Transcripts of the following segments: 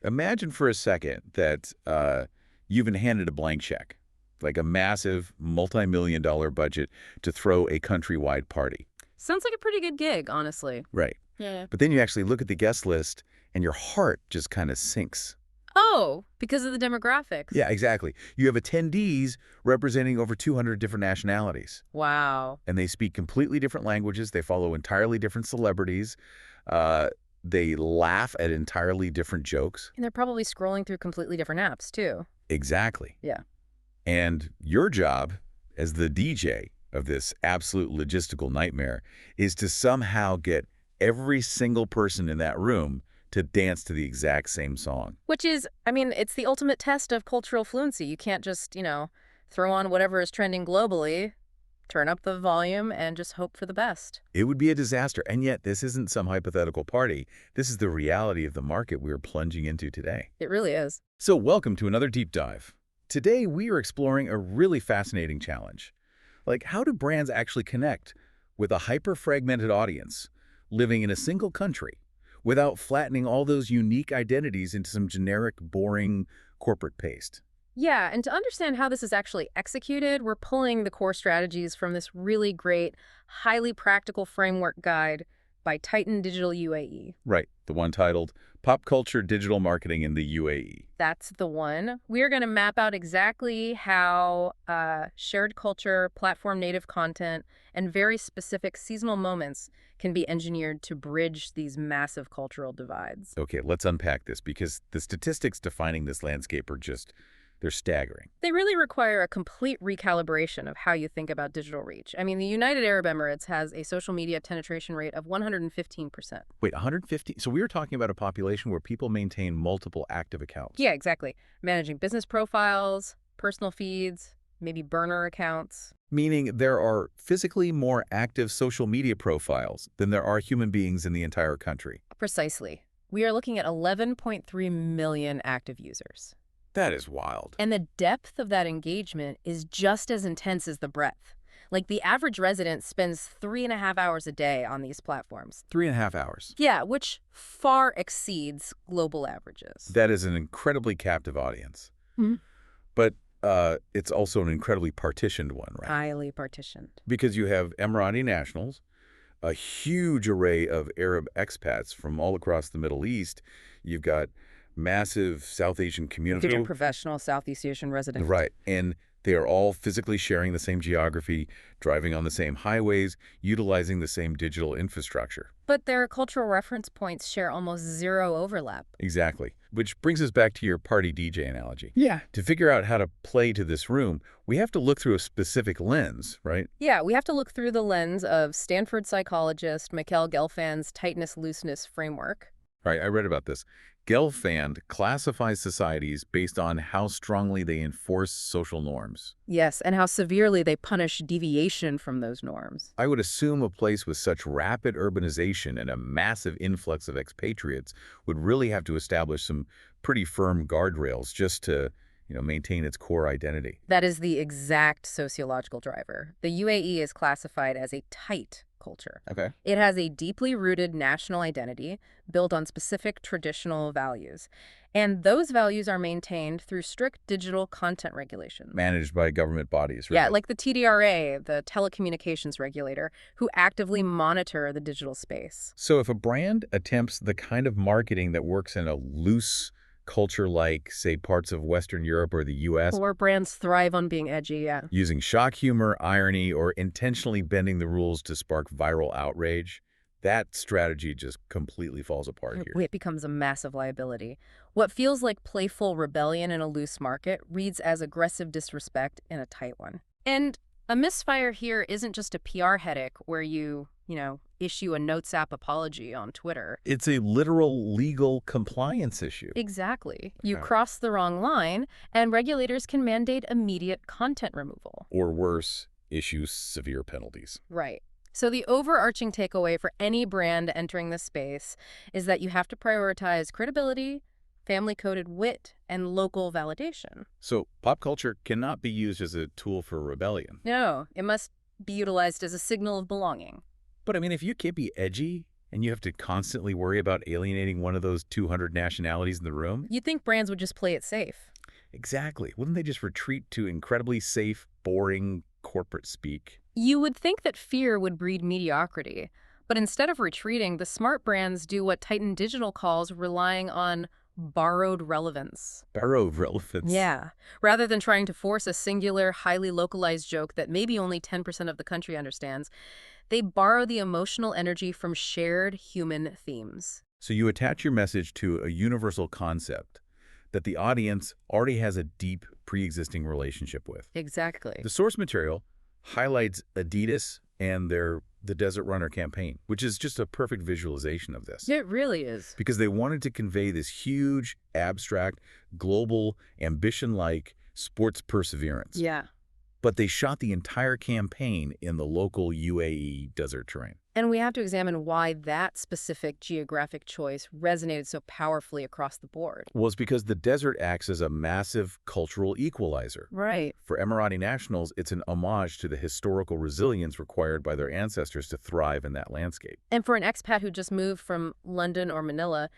Imagine for a second that you've been handed a blank check, like a massive multi-million-dollar budget to throw a countrywide party. Sounds like a pretty good gig, honestly. Right. Yeah. But then you actually look at the guest list and your heart just kind of sinks. Oh, because of the demographics. Yeah, exactly. You have attendees representing over 200 different nationalities. Wow. And they speak completely different languages. They follow entirely different celebrities. They laugh at entirely different jokes. And they're probably scrolling through completely different apps, too. Exactly. Yeah. And your job as the DJ of this absolute logistical nightmare is to somehow get every single person in that room to dance to the exact same song. Which is, I mean, it's the ultimate test of cultural fluency. You can't just, throw on whatever is trending globally, turn up the volume, and just hope for the best. It would be a disaster. And yet, this isn't some hypothetical party. This is the reality of the market we're plunging into today. It really is. So welcome to another deep dive. Today, we are exploring a really fascinating challenge. Like, how do brands actually connect with a hyper-fragmented audience living in a single country without flattening all those unique identities into some generic, boring corporate paste? Yeah, and to understand how this is actually executed, we're pulling the core strategies from this really great, highly practical framework guide by Titan Digital UAE. Right, the one titled Pop Culture Digital Marketing in the UAE. That's the one. We're going to map out exactly how shared culture, platform-native content, and very specific seasonal moments can be engineered to bridge these massive cultural divides. Okay, let's unpack this because the statistics defining this landscape are they're staggering. They really require a complete recalibration of how you think about digital reach. I mean, the United Arab Emirates has a social media penetration rate of 115%. Wait, 150? So we were talking about a population where people maintain multiple active accounts. Yeah, exactly. Managing business profiles, personal feeds, maybe burner accounts. Meaning there are physically more active social media profiles than there are human beings in the entire country. Precisely. We are looking at 11.3 million active users. That is wild. And the depth of that engagement is just as intense as the breadth. Like, the average resident spends 3.5 hours a day on these platforms. 3.5 hours. Yeah, which far exceeds global averages. That is an incredibly captive audience. Mm-hmm. But it's also an incredibly partitioned one, right? Highly partitioned. Because you have Emirati nationals, a huge array of Arab expats from all across the Middle East. You've got massive South Asian community. Digital professional Southeast Asian residents. Right. And they are all physically sharing the same geography, driving on the same highways, utilizing the same digital infrastructure. But their cultural reference points share almost zero overlap. Exactly. Which brings us back to your party DJ analogy. Yeah. To figure out how to play to this room, we have to look through a specific lens, right? Yeah, we have to look through the lens of Stanford psychologist Mikhail Gelfand's tightness-looseness framework. Right, I read about this. Gelfand classifies societies based on how strongly they enforce social norms. Yes, and how severely they punish deviation from those norms. I would assume a place with such rapid urbanization and a massive influx of expatriates would really have to establish some pretty firm guardrails just to, maintain its core identity. That is the exact sociological driver. The UAE is classified as a tight culture. Okay. It has a deeply rooted national identity built on specific traditional values. And those values are maintained through strict digital content regulation. Managed by government bodies, right? Yeah, like the TDRA, the telecommunications regulator, who actively monitor the digital space. So if a brand attempts the kind of marketing that works in a loose culture like, say, parts of Western Europe or the U.S. Or brands thrive on being edgy, yeah. Using shock humor, irony, or intentionally bending the rules to spark viral outrage, that strategy just completely falls apart here. It becomes a massive liability. What feels like playful rebellion in a loose market reads as aggressive disrespect in a tight one. And a misfire here isn't just a PR headache where you issue a notes app apology on Twitter. It's a literal legal compliance issue. Exactly. You cross the wrong line, and regulators can mandate immediate content removal. Or worse, issue severe penalties. Right. So the overarching takeaway for any brand entering this space is that you have to prioritize credibility, family-coded wit, and local validation. So pop culture cannot be used as a tool for rebellion. No, it must be utilized as a signal of belonging. But I mean, if you can't be edgy And you have to constantly worry about alienating one of those 200 nationalities in the room? You'd think brands would just play it safe. Exactly. Wouldn't they just retreat to incredibly safe, boring corporate speak? You would think that fear would breed mediocrity. But instead of retreating, the smart brands do what Titan Digital calls relying on borrowed relevance. Borrowed relevance. Yeah. Rather than trying to force a singular, highly localized joke that maybe only 10% of the country understands, they borrow the emotional energy from shared human themes. So you attach your message to a universal concept that the audience already has a deep, pre-existing relationship with. Exactly. The source material highlights Adidas and the Desert Runner campaign, which is just a perfect visualization of this. It really is. Because they wanted to convey this huge, abstract, global, ambition-like sports perseverance. Yeah. But they shot the entire campaign in the local UAE desert terrain. And we have to examine why that specific geographic choice resonated so powerfully across the board. Well, it's because the desert acts as a massive cultural equalizer. Right. For Emirati nationals, it's an homage to the historical resilience required by their ancestors to thrive in that landscape. And for an expat who just moved from London or Manila,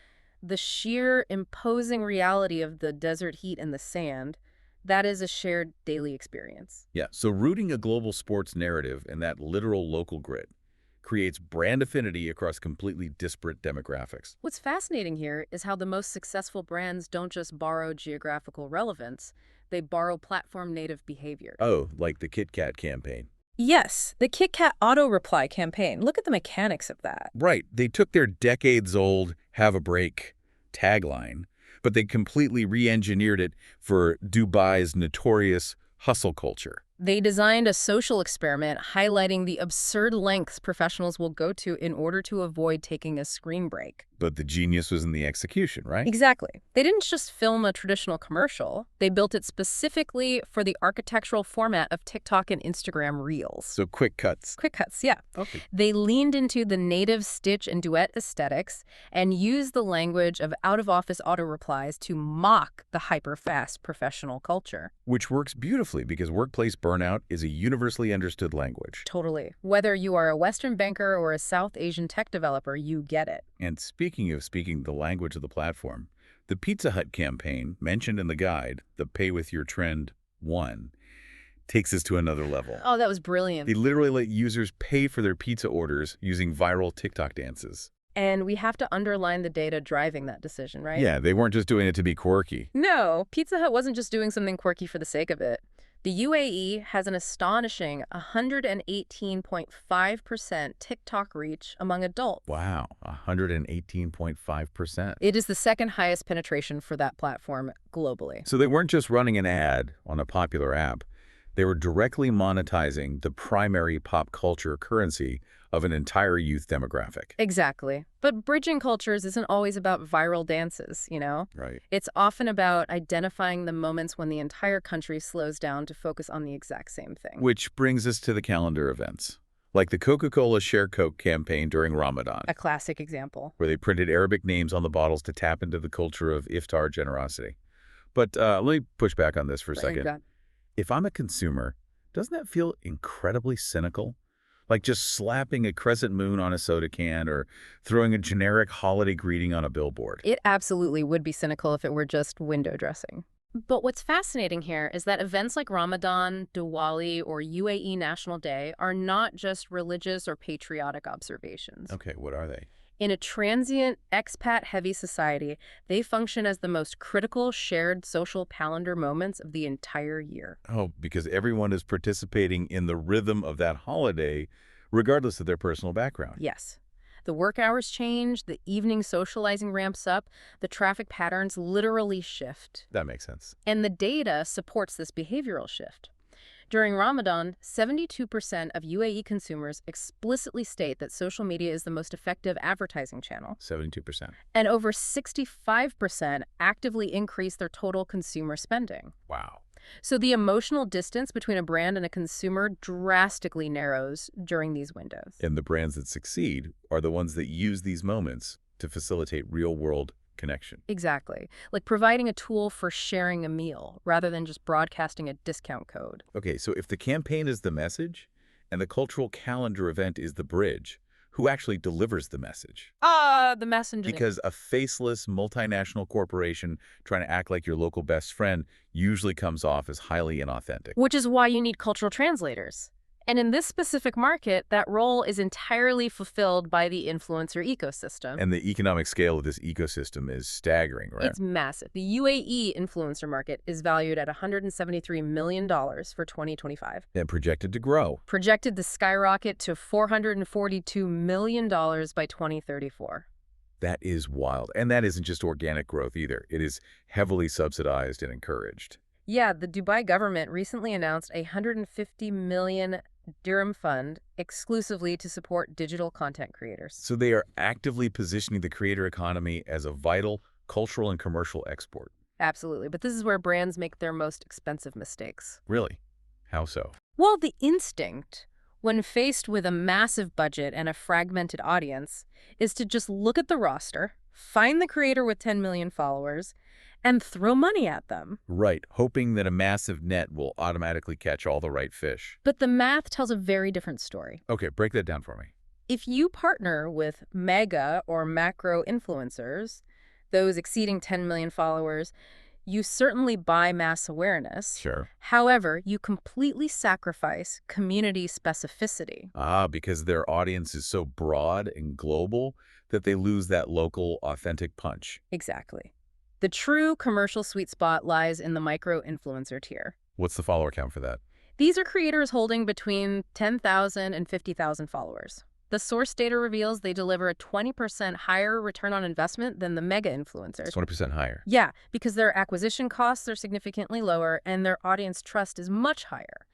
the sheer imposing reality of the desert heat and the sand, that is a shared daily experience. Yeah, so rooting a global sports narrative in that literal local grid creates brand affinity across completely disparate demographics. What's fascinating here is how the most successful brands don't just borrow geographical relevance, they borrow platform-native behavior. Oh, like the Kit Kat campaign. Yes, the Kit Kat auto-reply campaign. Look at the mechanics of that. Right, they took their decades-old "have a break" tagline, but they completely re-engineered it for Dubai's notorious hustle culture. They designed a social experiment highlighting the absurd lengths professionals will go to in order to avoid taking a screen break. But the genius was in the execution, right? Exactly. They didn't just film a traditional commercial. They built it specifically for the architectural format of TikTok and Instagram Reels. So quick cuts. Quick cuts, yeah. Okay. They leaned into the native stitch and duet aesthetics and used the language of out-of-office auto-replies to mock the hyper-fast professional culture. Which works beautifully because workplace burnout is a universally understood language. Totally. Whether you are a Western banker or a South Asian tech developer, you get it. And speaking of speaking the language of the platform, the Pizza Hut campaign, mentioned in the guide, the Pay With Your Trend 1, takes us to another level. Oh, that was brilliant. They literally let users pay for their pizza orders using viral TikTok dances. And we have to underline the data driving that decision, right? Yeah, they weren't just doing it to be quirky. No, Pizza Hut wasn't just doing something quirky for the sake of it. The UAE has an astonishing 118.5% TikTok reach among adults. Wow, 118.5%. It is the second highest penetration for that platform globally. So they weren't just running an ad on a popular app. They were directly monetizing the primary pop culture currency of an entire youth demographic. Exactly. But bridging cultures isn't always about viral dances, you know? Right. It's often about identifying the moments when the entire country slows down to focus on the exact same thing. Which brings us to the calendar events, like the Coca-Cola Share Coke campaign during Ramadan, A classic example. where they printed Arabic names on the bottles to tap into the culture of iftar generosity. But let me push back on this for a second. If I'm a consumer, doesn't that feel incredibly cynical? Like just slapping a crescent moon on a soda can or throwing a generic holiday greeting on a billboard. It absolutely would be cynical if it were just window dressing. But what's fascinating here is that events like Ramadan, Diwali, or UAE National Day are not just religious or patriotic observations. Okay, what are they? In a transient, expat-heavy society, they function as the most critical shared social calendar moments of the entire year. Oh, because everyone is participating in the rhythm of that holiday, regardless of their personal background. Yes. The work hours change, the evening socializing ramps up, the traffic patterns literally shift. That makes sense. And the data supports this behavioral shift. During Ramadan, 72% of UAE consumers explicitly state that social media is the most effective advertising channel. 72%. And over 65% actively increase their total consumer spending. Wow. So the emotional distance between a brand and a consumer drastically narrows during these windows. And the brands that succeed are the ones that use these moments to facilitate real-world connection. Exactly. Like providing a tool for sharing a meal rather than just broadcasting a discount code. Okay, so if the campaign is the message and the cultural calendar event is the bridge, who actually delivers the message. The messenger. Because a faceless multinational corporation trying to act like your local best friend usually comes off as highly inauthentic. Which is why you need cultural translators. And in this specific market, that role is entirely fulfilled by the influencer ecosystem. And the economic scale of this ecosystem is staggering, right? It's massive. The UAE influencer market is valued at $173 million for 2025. And projected to grow. Projected to skyrocket to $442 million by 2034. That is wild. And that isn't just organic growth either. It is heavily subsidized and encouraged. Yeah, the Dubai government recently announced a 150 million dirham fund exclusively to support digital content creators. So they are actively positioning the creator economy as a vital cultural and commercial export. Absolutely, but this is where brands make their most expensive mistakes. Really? How so? Well, the instinct, when faced with a massive budget and a fragmented audience, is to just look at the roster, find the creator with 10 million followers, and throw money at them. Right, hoping that a massive net will automatically catch all the right fish. But the math tells a very different story. Okay, break that down for me. If you partner with mega or macro influencers, those exceeding 10 million followers, you certainly buy mass awareness. Sure. However, you completely sacrifice community specificity. Because their audience is so broad and global that they lose that local, authentic punch. Exactly. The true commercial sweet spot lies in the micro-influencer tier. What's the follower count for that? These are creators holding between 10,000 and 50,000 followers. The source data reveals they deliver a 20% higher return on investment than the mega influencers. 20% higher. Yeah, because their acquisition costs are significantly lower and their audience trust is much higher.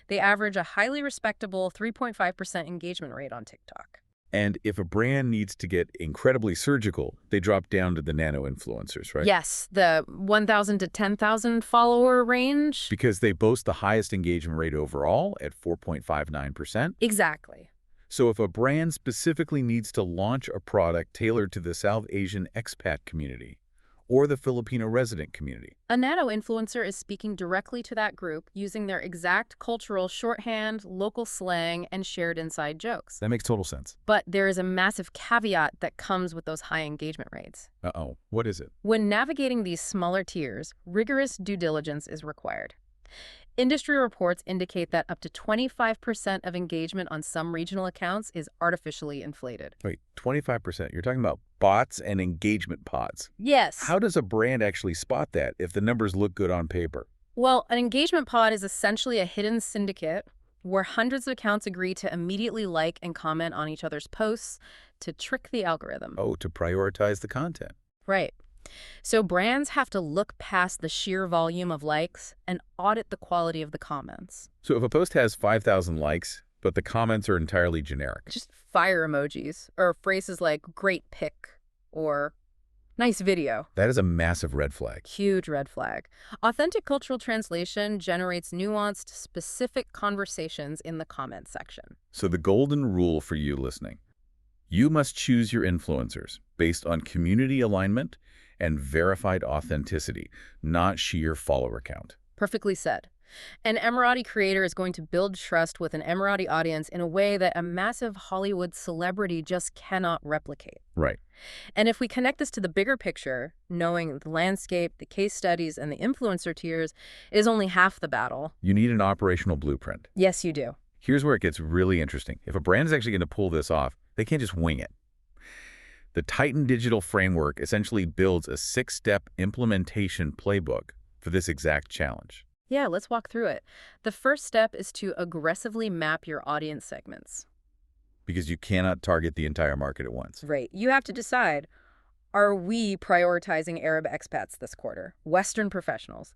They average a highly respectable 3.5% engagement rate on TikTok. And if a brand needs to get incredibly surgical, they drop down to the nano influencers, right? Yes, the 1,000 to 10,000 follower range. Because they boast the highest engagement rate overall at 4.59%. Exactly. So if a brand specifically needs to launch a product tailored to the South Asian expat community or the Filipino resident community, a nano influencer is speaking directly to that group using their exact cultural shorthand, local slang, and shared inside jokes. that makes total sense. But there is a massive caveat that comes with those high engagement rates. Uh-oh, what is it? When navigating these smaller tiers, rigorous due diligence is required. Industry reports indicate that up to 25% of engagement on some regional accounts is artificially inflated. Wait, 25%? You're talking about bots and engagement pods. Yes. How does a brand actually spot that if the numbers look good on paper? Well, an engagement pod is essentially a hidden syndicate where hundreds of accounts agree to immediately like and comment on each other's posts to trick the algorithm. Oh, to prioritize the content. Right. So brands have to look past the sheer volume of likes and audit the quality of the comments. So if a post has 5,000 likes, but the comments are entirely generic. Just fire emojis or phrases like great pic or nice video. That is a massive red flag. Huge red flag. Authentic cultural translation generates nuanced, specific conversations in the comment section. So the golden rule for you listening: you must choose your influencers based on community alignment and verified authenticity, not sheer follower count. Perfectly said. An Emirati creator is going to build trust with an Emirati audience in a way that a massive Hollywood celebrity just cannot replicate. Right. And if we connect this to the bigger picture, knowing the landscape, the case studies, and the influencer tiers is only half the battle. You need an operational blueprint. Yes, you do. Here's where it gets really interesting. If a brand is actually going to pull this off, they can't just wing it. The Titan Digital Framework essentially builds a 6-step implementation playbook for this exact challenge. Yeah, let's walk through it. The first step is to aggressively map your audience segments. Because you cannot target the entire market at once. Right. You have to decide, are we prioritizing Arab expats this quarter? Western professionals?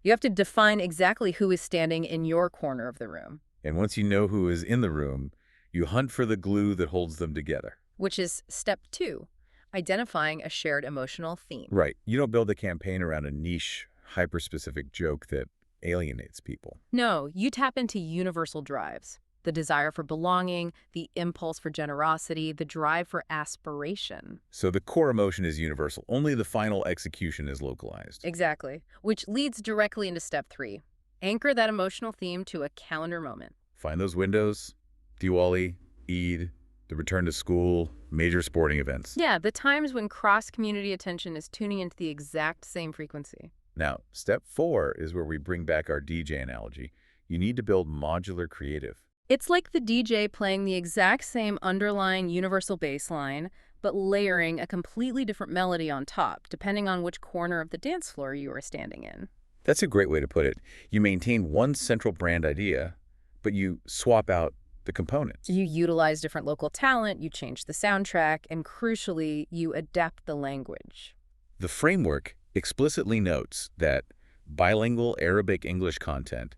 You have to define exactly who is standing in your corner of the room. And once you know who is in the room, you hunt for the glue that holds them together. Which is step 2, identifying a shared emotional theme. Right. You don't build a campaign around a niche, hyper-specific joke that alienates people. No, you tap into universal drives. The desire for belonging, the impulse for generosity, the drive for aspiration. So the core emotion is universal. Only the final execution is localized. Exactly. Which leads directly into step 3. Anchor that emotional theme to a calendar moment. Find those windows: Diwali, Eid, The return to school, major sporting events. Yeah, the times when cross-community attention is tuning into the exact same frequency. Now, step 4 is where we bring back our DJ analogy. You need to build modular creative. It's like the DJ playing the exact same underlying universal bass line, but layering a completely different melody on top, depending on which corner of the dance floor you are standing in. That's a great way to put it. You maintain one central brand idea, but you swap out the components. You utilize different local talent, you change the soundtrack, and crucially, you adapt the language. The framework explicitly notes that bilingual Arabic-English content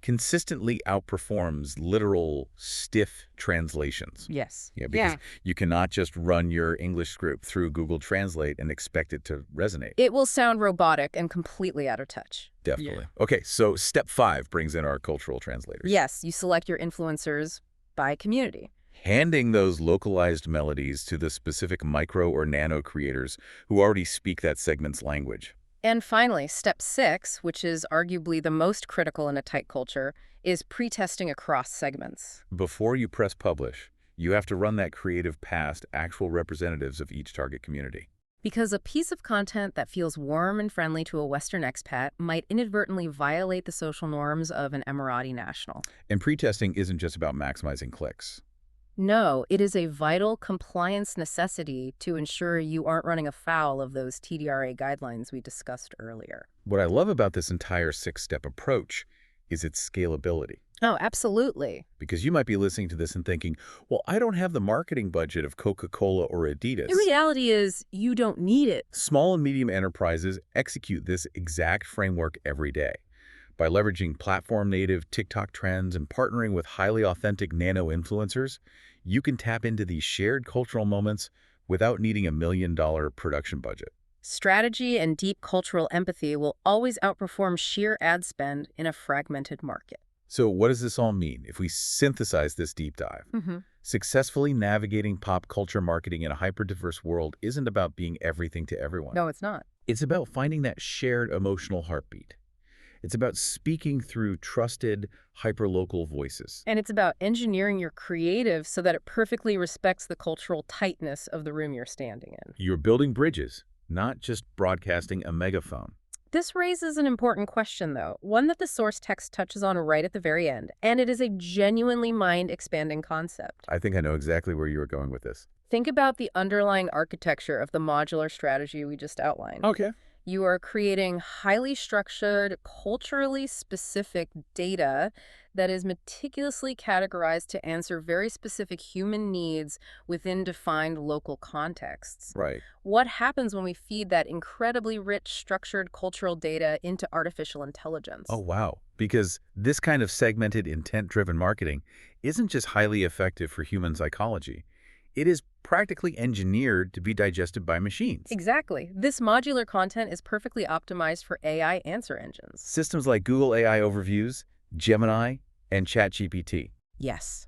consistently outperforms literal, stiff translations. Yes. Yeah, because you cannot just run your English script through Google Translate and expect it to resonate. It will sound robotic and completely out of touch. Definitely. Okay, so step 5 brings in our cultural translators. Yes, you select your influencers by community. Handing those localized melodies to the specific micro or nano creators who already speak that segment's language. And finally, step 6, which is arguably the most critical in a tight culture, is pre-testing across segments. Before you press publish, you have to run that creative past actual representatives of each target community. Because a piece of content that feels warm and friendly to a Western expat might inadvertently violate the social norms of an Emirati national. And pre-testing isn't just about maximizing clicks. No, it is a vital compliance necessity to ensure you aren't running afoul of those TDRA guidelines we discussed earlier. What I love about this entire 6-step approach is its scalability. Oh, absolutely. Because you might be listening to this and thinking, well, I don't have the marketing budget of Coca-Cola or Adidas. The reality is you don't need it. Small and medium enterprises execute this exact framework every day. By leveraging platform-native TikTok trends and partnering with highly authentic nano influencers, you can tap into these shared cultural moments without needing $1 million production budget. Strategy and deep cultural empathy will always outperform sheer ad spend in a fragmented market. So what does this all mean if we synthesize this deep dive? Successfully navigating pop culture marketing in a hyper-diverse world isn't about being everything to everyone. No, it's not. It's about finding that shared emotional heartbeat. It's about speaking through trusted, hyperlocal voices. And it's about engineering your creative so that it perfectly respects the cultural tightness of the room you're standing in. You're building bridges, not just broadcasting a megaphone. This raises an important question, though, one that the source text touches on right at the very end, and it is a genuinely mind-expanding concept. I think I know exactly where you were going with this. Think about the underlying architecture of the modular strategy we just outlined. Okay. You are creating highly structured, culturally specific data that is meticulously categorized to answer very specific human needs within defined local contexts. Right. What happens when we feed that incredibly rich, structured cultural data into artificial intelligence? Oh, wow. Because this kind of segmented, intent-driven marketing isn't just highly effective for human psychology. It is practically engineered to be digested by machines. Exactly. This modular content is perfectly optimized for AI answer engines. Systems like Google AI Overviews, Gemini, and ChatGPT. Yes.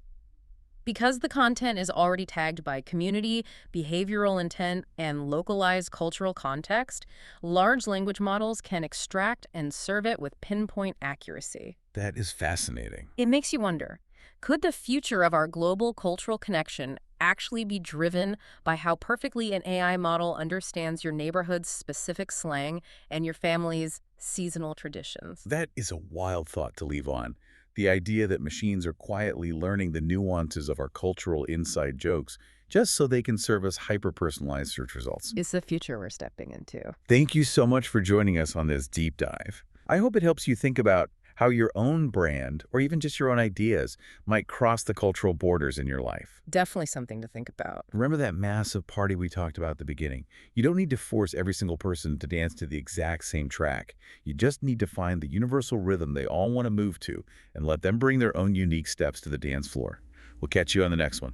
Because the content is already tagged by community, behavioral intent, and localized cultural context, large language models can extract and serve it with pinpoint accuracy. That is fascinating. It makes you wonder, could the future of our global cultural connection actually be driven by how perfectly an AI model understands your neighborhood's specific slang and your family's seasonal traditions? That is a wild thought to leave on. The idea that machines are quietly learning the nuances of our cultural inside jokes just so they can serve us hyper-personalized search results. It's the future we're stepping into. Thank you so much for joining us on this deep dive. I hope it helps you think about how your own brand, or even just your own ideas, might cross the cultural borders in your life. Definitely something to think about. Remember that massive party we talked about at the beginning? You don't need to force every single person to dance to the exact same track. You just need to find the universal rhythm they all want to move to and let them bring their own unique steps to the dance floor. We'll catch you on the next one.